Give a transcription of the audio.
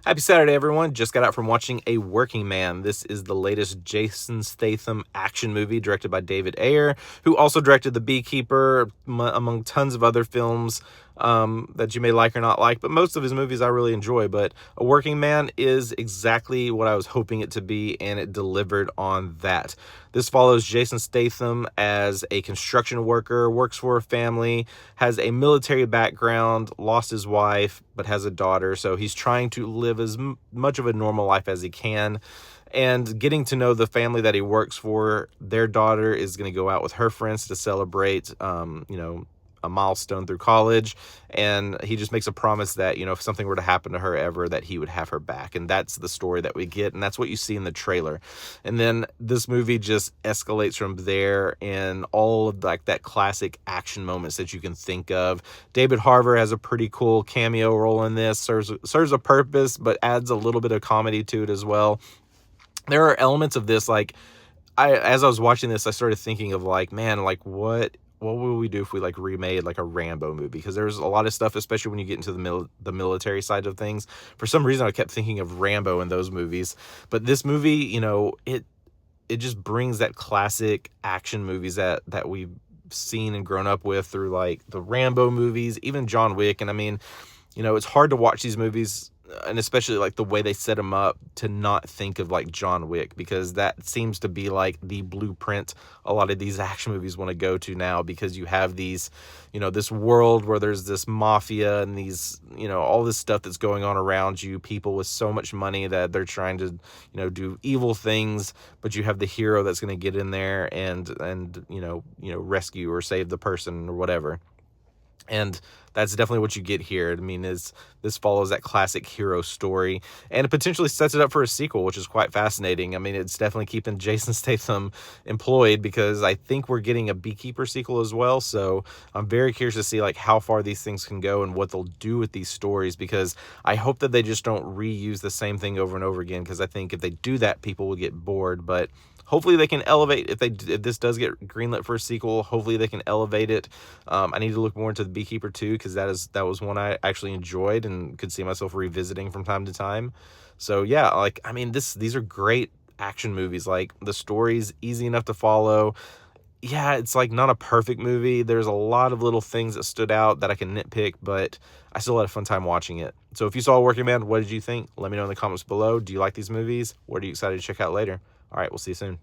Happy Saturday, everyone. Just got out from watching A Working Man. This is the latest Jason Statham action movie directed by David Ayer, who also directed The Beekeeper, among tons of other films that you may like or not like. But most of his movies I really enjoy. But A Working Man is exactly what I was hoping it to be, and it delivered on that. This follows Jason Statham as a construction worker, works for a family, has a military background, lost his wife, but has a daughter. So he's trying to live as much of a normal life as he can. And getting to know the family that he works for, their daughter is going to go out with her friends to celebrate, a milestone through college. And he just makes a promise that, if something were to happen to her ever, that he would have her back. And that's the story that we get. And that's what you see in the trailer. And then this movie just escalates from there in all of that classic action moments that you can think of. David Harbour has a pretty cool cameo role in this, serves a purpose, but adds a little bit of comedy to it as well. There are elements of this, as I was watching this, I started thinking of what would we do if we remade a Rambo movie? Because there's a lot of stuff, especially when you get into the military side of things. For some reason, I kept thinking of Rambo in those movies. But this movie, it just brings that classic action movies that we've seen and grown up with through the Rambo movies, even John Wick. And I mean, it's hard to watch these movies, and especially the way they set them up, to not think of John Wick, because that seems to be the blueprint a lot of these action movies want to go to now, because you have these, this world where there's this mafia and these, all this stuff that's going on around you, people with so much money that they're trying to, do evil things, but you have the hero that's going to get in there and rescue or save the person or whatever. And that's definitely what you get here. I mean, this follows that classic hero story, and it potentially sets it up for a sequel, which is quite fascinating. I mean, it's definitely keeping Jason Statham employed, because I think we're getting a Beekeeper sequel as well. So I'm very curious to see how far these things can go and what they'll do with these stories, because I hope that they just don't reuse the same thing over and over again, because I think if they do that, people will get bored. But hopefully they can elevate, if this does get greenlit for a sequel, hopefully they can elevate it. I need to look more into The Beekeeper too, because that was one I actually enjoyed and could see myself revisiting from time to time. So yeah, these are great action movies. The story's easy enough to follow. Yeah, it's not a perfect movie. There's a lot of little things that stood out that I can nitpick, but I still had a fun time watching it. So if you saw Working Man, what did you think? Let me know in the comments below. Do you like these movies? What are you excited to check out later? All right, we'll see you soon.